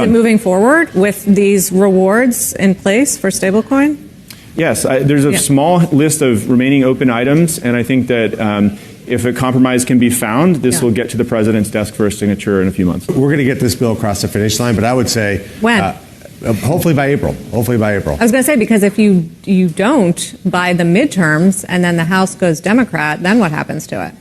Is it moving forward with these rewards in place for stablecoin? Yes, there's a small list of remaining open items, and I think that if a compromise can be found, this will get to the president's desk for a signature in a few months. We're going to get this bill across the finish line, but I would say when? Hopefully by April. Hopefully by April. I was going to say, because if you don't by the midterms and then the House goes Democrat, then what happens to it?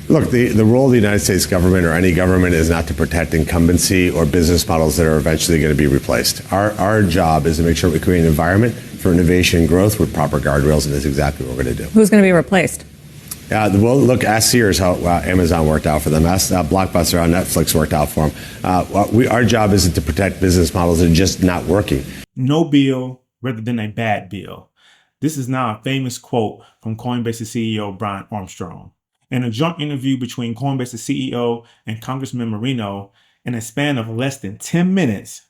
Look, the role of the United States government or any government is not to protect incumbency or business models that are eventually going to be replaced. Our job is to make sure we create an environment for innovation and growth with proper guardrails, and that's exactly what we're going to do. Who's going to be replaced? Well, look, ask Sears how Amazon worked out for them. Ask Blockbuster how Netflix worked out for them. Our job isn't to protect business models that are just not working. No bill rather than a bad bill. This is now a famous quote from Coinbase's CEO, Brian Armstrong. In a joint interview between Coinbase's CEO and Congressman Marino, in a span of less than 10 minutes,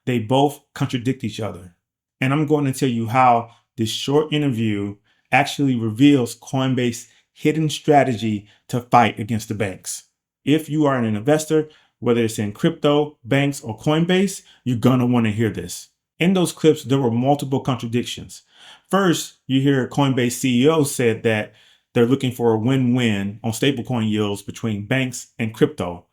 they both contradict each other. And I'm going to tell you how this short interview actually reveals Coinbase's hidden strategy to fight against the banks. If you are an investor, whether it's in crypto, banks, or Coinbase, you're going to want to hear this. In those clips, there were multiple contradictions. First, you hear Coinbase CEO said that they're looking for a win-win on stablecoin yields between banks and crypto.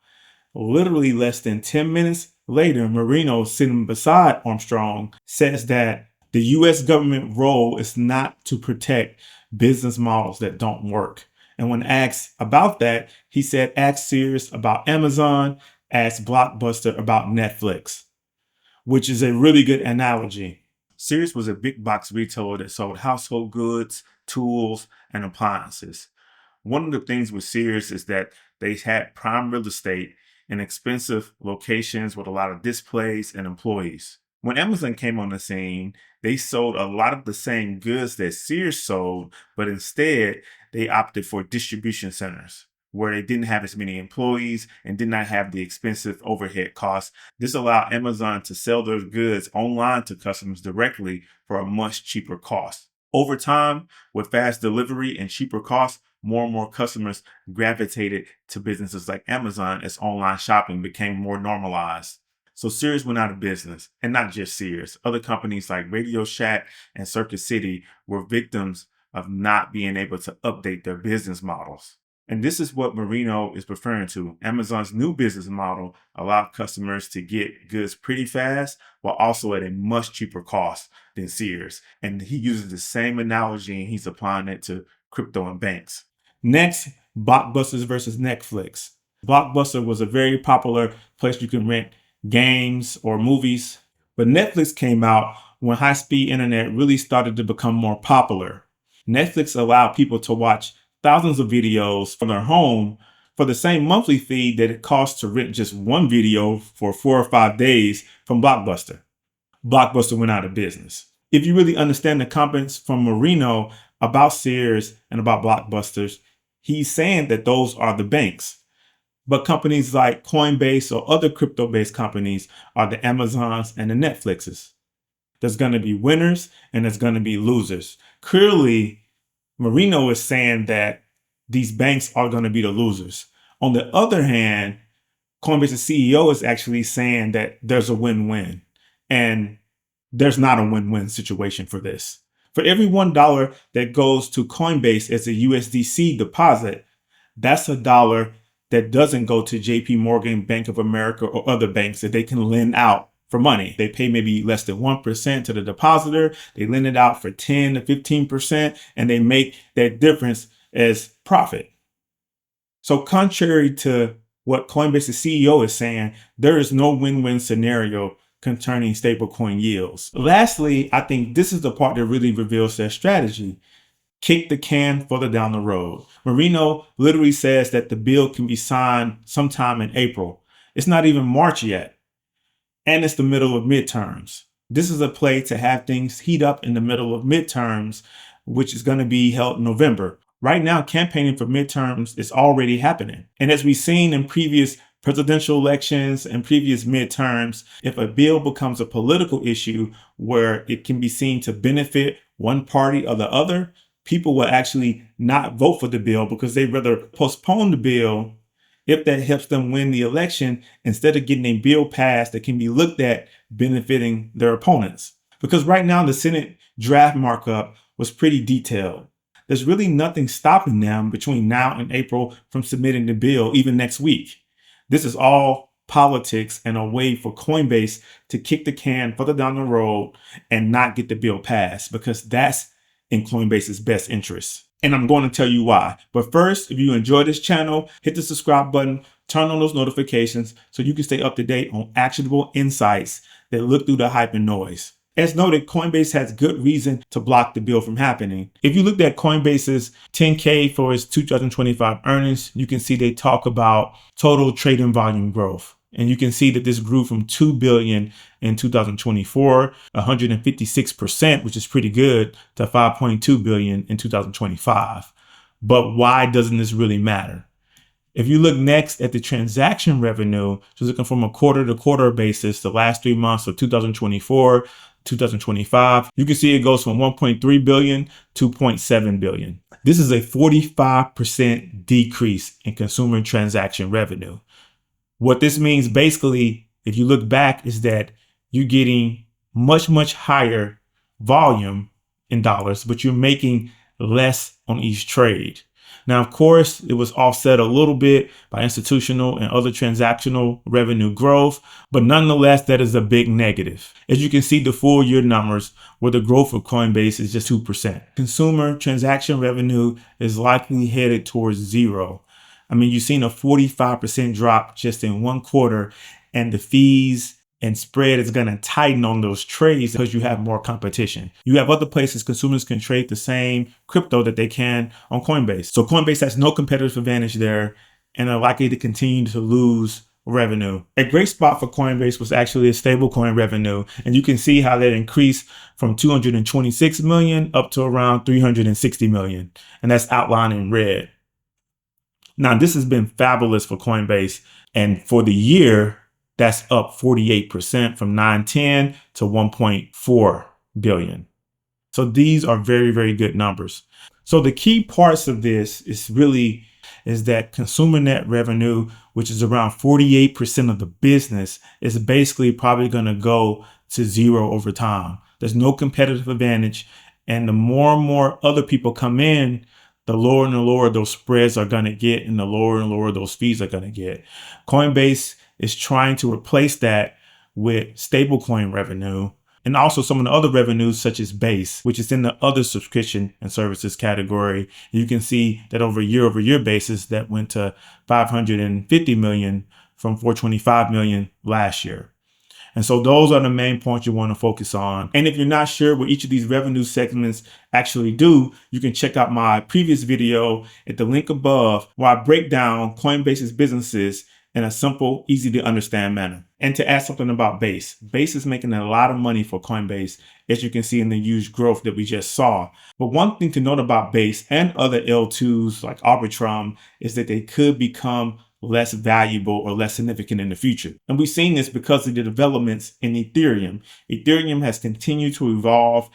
Literally less than 10 minutes later, Marino, sitting beside Armstrong, says that the U.S. government role is not to protect business models that don't work. And when asked about that, he said, ask Sears about Amazon, ask Blockbuster about Netflix, which is a really good analogy. Sears was a big box retailer that sold household goods, tools, and appliances. One of the things with Sears is that they had prime real estate in expensive locations with a lot of displays and employees. When Amazon came on the scene, they sold a lot of the same goods that Sears sold, but instead they opted for distribution centers where they didn't have as many employees and did not have the expensive overhead costs. This allowed Amazon to sell their goods online to customers directly for a much cheaper cost. Over time, with fast delivery and cheaper costs, more and more customers gravitated to businesses like Amazon as online shopping became more normalized. So Sears went out of business, and not just Sears. Other companies like Radio Shack and Circuit City were victims of not being able to update their business models. And this is what Marino is referring to. Amazon's new business model allowed customers to get goods pretty fast, while also at a much cheaper cost than Sears. And he uses the same analogy and he's applying it to crypto and banks. Next, Blockbusters versus Netflix. Blockbuster was a very popular place you can rent games or movies, but Netflix came out when high-speed internet really started to become more popular. Netflix allowed people to watch thousands of videos from their home for the same monthly fee that it costs to rent just one video for 4 or 5 days from Blockbuster. Blockbuster went out of business. If you really understand the comments from Marino about Sears and about Blockbusters, he's saying that those are the banks. But companies like Coinbase or other crypto-based companies are the Amazons and the Netflixes. There's going to be winners and there's going to be losers. Clearly, Marino is saying that these banks are going to be the losers. On the other hand, Coinbase's CEO is actually saying that there's a win-win. And there's not a win-win situation for this. For every $1 that goes to Coinbase as a USDC deposit, that's $1 that doesn't go to JP Morgan, Bank of America, or other banks that they can lend out for money. They pay maybe less than 1% to the depositor. They lend it out for 10 to 15%, and they make that difference as profit. So contrary to what Coinbase's CEO is saying, there is no win-win scenario concerning stablecoin yields. Lastly, I think this is the part that really reveals their strategy. Kick the can further down the road. Marino literally says that the bill can be signed sometime in April. It's not even March yet. And it's the middle of midterms. This is a play to have things heat up in the middle of midterms, which is going to be held in November. Right now, campaigning for midterms is already happening. And as we've seen in previous presidential elections and previous midterms, if a bill becomes a political issue where it can be seen to benefit one party or the other, people will actually not vote for the bill because they'd rather postpone the bill if that helps them win the election instead of getting a bill passed that can be looked at benefiting their opponents. Because right now the Senate draft markup was pretty detailed. There's really nothing stopping them between now and April from submitting the bill even next week. This is all politics and a way for Coinbase to kick the can further down the road and not get the bill passed, because that's in Coinbase's best interest. And I'm going to tell you why. But first, if you enjoy this channel, hit the subscribe button, turn on those notifications so you can stay up to date on actionable insights that look through the hype and noise. As noted, Coinbase has good reason to block the bill from happening. If you looked at Coinbase's 10K for its 2025 earnings, you can see they talk about total trading volume growth. And you can see that this grew from 2 billion in 2024, 156%, which is pretty good, to 5.2 billion in 2025. But why doesn't this really matter? If you look next at the transaction revenue, just looking from a quarter to quarter basis, the last 3 months of 2024, 2025, you can see it goes from 1.3 billion to 0.7 billion. This is a 45% decrease in consumer transaction revenue. What this means basically, if you look back, is that you're getting much, much higher volume in dollars, but you're making less on each trade. Now, of course, it was offset a little bit by institutional and other transactional revenue growth, but nonetheless, that is a big negative. As you can see, the full year numbers where the growth of Coinbase is just 2%. Consumer transaction revenue is likely headed towards zero. I mean, you've seen a 45% drop just in one quarter, and the fees and spread is going to tighten on those trades because you have more competition. You have other places consumers can trade the same crypto that they can on Coinbase. So Coinbase has no competitive advantage there and are likely to continue to lose revenue. A great spot for Coinbase was actually a stablecoin revenue. And you can see how that increased from 226 million up to around 360 million. And that's outlined in red. Now, this has been fabulous for Coinbase. And for the year, that's up 48% from 910 to 1.4 billion. So these are very, very good numbers. So the key parts of this is that consumer net revenue, which is around 48% of the business, is basically probably going to go to zero over time. There's no competitive advantage. And the more and more other people come in, the lower and the lower those spreads are going to get, and the lower and lower those fees are going to get. Coinbase is trying to replace that with stablecoin revenue and also some of the other revenues such as Base, which is in the other subscription and services category. You can see that over year basis, that went to 550 million from 425 million last year. And so those are the main points you want to focus on. And if you're not sure what each of these revenue segments actually do, you can check out my previous video at the link above, where I break down Coinbase's businesses in a simple, easy to understand manner. And to add something about Base, Base is making a lot of money for Coinbase, as you can see in the huge growth that we just saw. But one thing to note about Base and other L2s like Arbitrum is that they could become less valuable or less significant in the future. And we've seen this because of the developments in Ethereum. Ethereum has continued to evolve,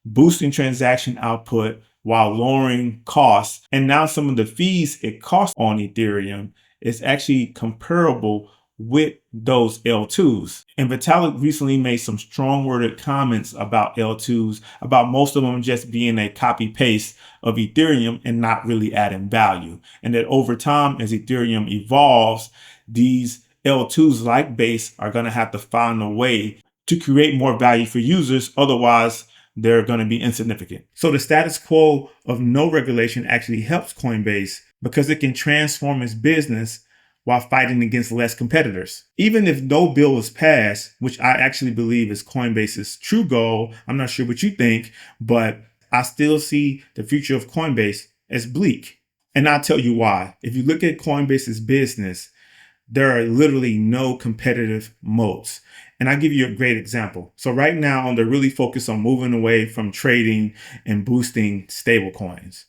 boosting transaction output while lowering costs. And now some of the fees it costs on Ethereum is actually comparable with those L2s. And Vitalik recently made some strong worded comments about L2s, about most of them just being a copy paste of Ethereum and not really adding value. And that over time, as Ethereum evolves, these L2s like Base are going to have to find a way to create more value for users. Otherwise, they're going to be insignificant. So the status quo of no regulation actually helps Coinbase because it can transform its business while fighting against less competitors. Even if no bill is passed, which I actually believe is Coinbase's true goal, I'm not sure what you think, but I still see the future of Coinbase as bleak. And I'll tell you why. If you look at Coinbase's business, there are literally no competitive moats. And I'll give you a great example. So right now, they're really focused on moving away from trading and boosting stablecoins.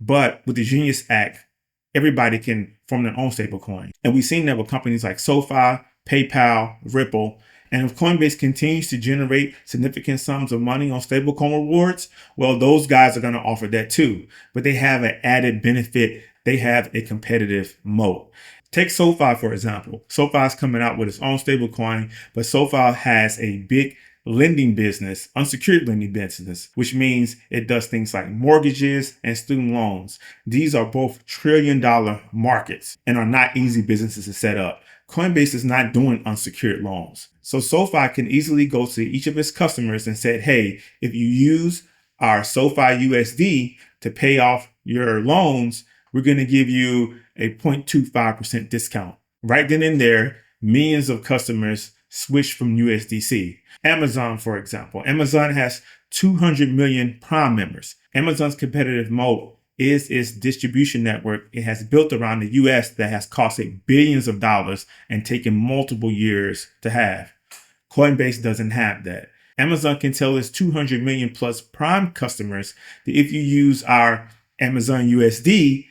But with the Genius Act, everybody can form their own stablecoin. And we've seen that with companies like SoFi, PayPal, Ripple. And if Coinbase continues to generate significant sums of money on stablecoin rewards, well, those guys are going to offer that too. But they have an added benefit. They have a competitive moat. Take SoFi, for example. SoFi is coming out with its own stablecoin, but SoFi has a big lending business, unsecured lending business, which means it does things like mortgages and student loans. These are both trillion-dollar markets and are not easy businesses to set up. Coinbase is not doing unsecured loans. So SoFi can easily go to each of its customers and say, hey, if you use our SoFi USD to pay off your loans, we're going to give you a 0.25% discount. Right then and there, millions of customers switch from USDC. Amazon, for example. Amazon has 200 million Prime members. Amazon's competitive moat is its distribution network it has built around the US that has cost it billions of dollars and taken multiple years to have. Coinbase doesn't have that. Amazon can tell its 200 million plus Prime customers that if you use our Amazon USD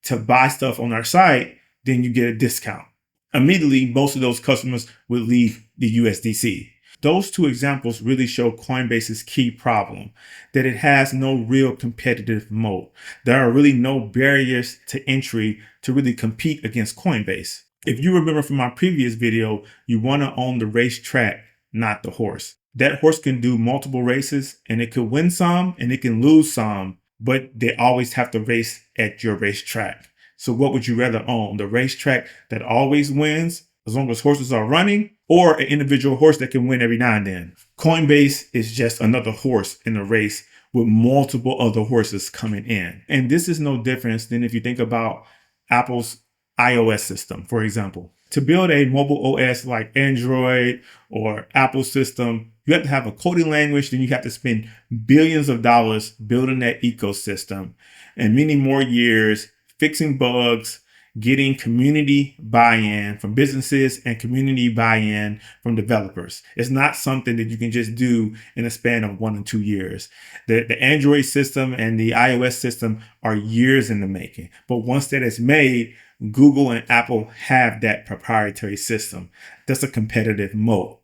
to buy stuff on our site, then you get a discount. Immediately, most of those customers will leave the USDC. Those two examples really show Coinbase's key problem, that it has no real competitive moat. There are really no barriers to entry to really compete against Coinbase. If you remember from my previous video, you want to own the racetrack, not the horse. That horse can do multiple races and it could win some and it can lose some, but they always have to race at your racetrack. So what would you rather own? The racetrack that always wins as long as horses are running, or an individual horse that can win every now and then? Coinbase is just another horse in a race with multiple other horses coming in. And this is no different than if you think about Apple's iOS system, for example. To build a mobile OS like Android or Apple system, you have to have a coding language, then you have to spend billions of dollars building that ecosystem and many more years fixing bugs, getting community buy-in from businesses and community buy-in from developers. It's not something that you can just do in a span of 1 or 2 years. The Android system and the iOS system are years in the making. But once that is made, Google and Apple have that proprietary system. That's a competitive moat.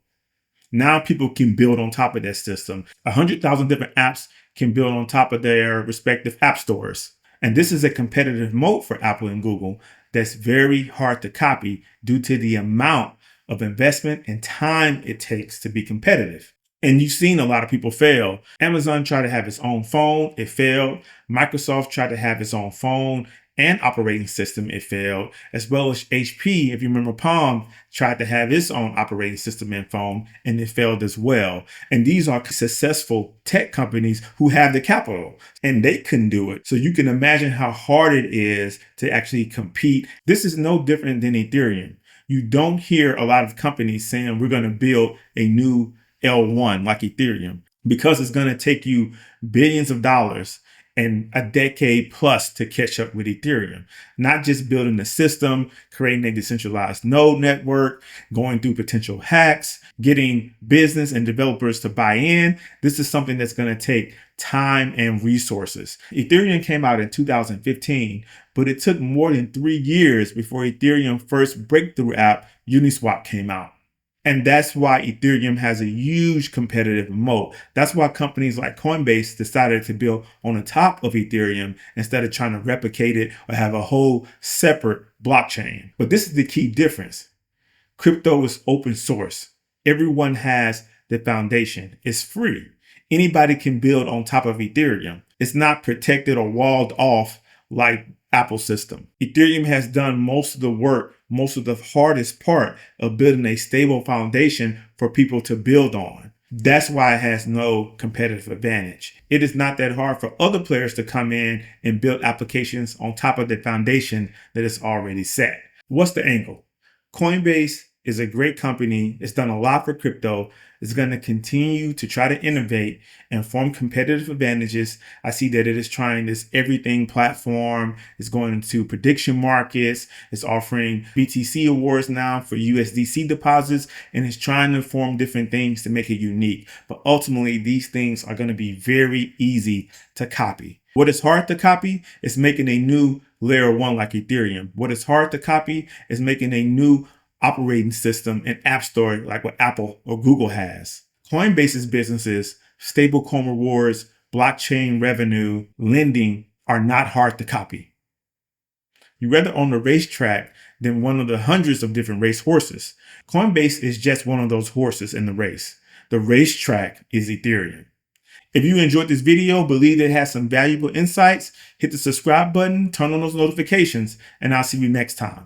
Now people can build on top of that system. 100,000 different apps can build on top of their respective app stores. And this is a competitive moat for Apple and Google that's very hard to copy due to the amount of investment and time it takes to be competitive. And you've seen a lot of people fail. Amazon tried to have its own phone, it failed. Microsoft tried to have its own phone and operating system, it failed, as well as HP, if you remember Palm, tried to have its own operating system and phone, and it failed as well. And these are successful tech companies who have the capital, and they couldn't do it. So you can imagine how hard it is to actually compete. This is no different than Ethereum. You don't hear a lot of companies saying we're going to build a new L1 like Ethereum, because it's going to take you billions of dollars and a decade plus to catch up with Ethereum. Not just building the system, creating a decentralized node network, going through potential hacks, getting business and developers to buy in. This is something that's going to take time and resources. Ethereum came out in 2015, but it took more than 3 years before Ethereum's first breakthrough app, Uniswap, came out. And that's why Ethereum has a huge competitive moat. That's why companies like Coinbase decided to build on the top of Ethereum instead of trying to replicate it or have a whole separate blockchain. But this is the key difference. Crypto is open source. Everyone has the foundation. It's free. Anybody can build on top of Ethereum. It's not protected or walled off like Apple system. Ethereum has done most of the work, most of the hardest part of building a stable foundation for people to build on. That's why it has no competitive advantage. It is not that hard for other players to come in and build applications on top of the foundation that is already set. What's the angle? Coinbase is a great company. It's done a lot for crypto. It's going to continue to try to innovate and form competitive advantages. I see that it is trying this everything platform. It's going into prediction markets. It's offering BTC awards now for USDC deposits, and it's trying to form different things to make it unique. But ultimately, these things are going to be very easy to copy. What is hard to copy is making a new layer 1 like Ethereum. What is hard to copy is making a new operating system and app store like what Apple or Google has. Coinbase's businesses, stablecoin rewards, blockchain revenue, lending are not hard to copy. You rather own the racetrack than one of the hundreds of different race horses. Coinbase is just one of those horses in the race. The racetrack is Ethereum. If you enjoyed this video, believe it has some valuable insights, hit the subscribe button, turn on those notifications, and I'll see you next time.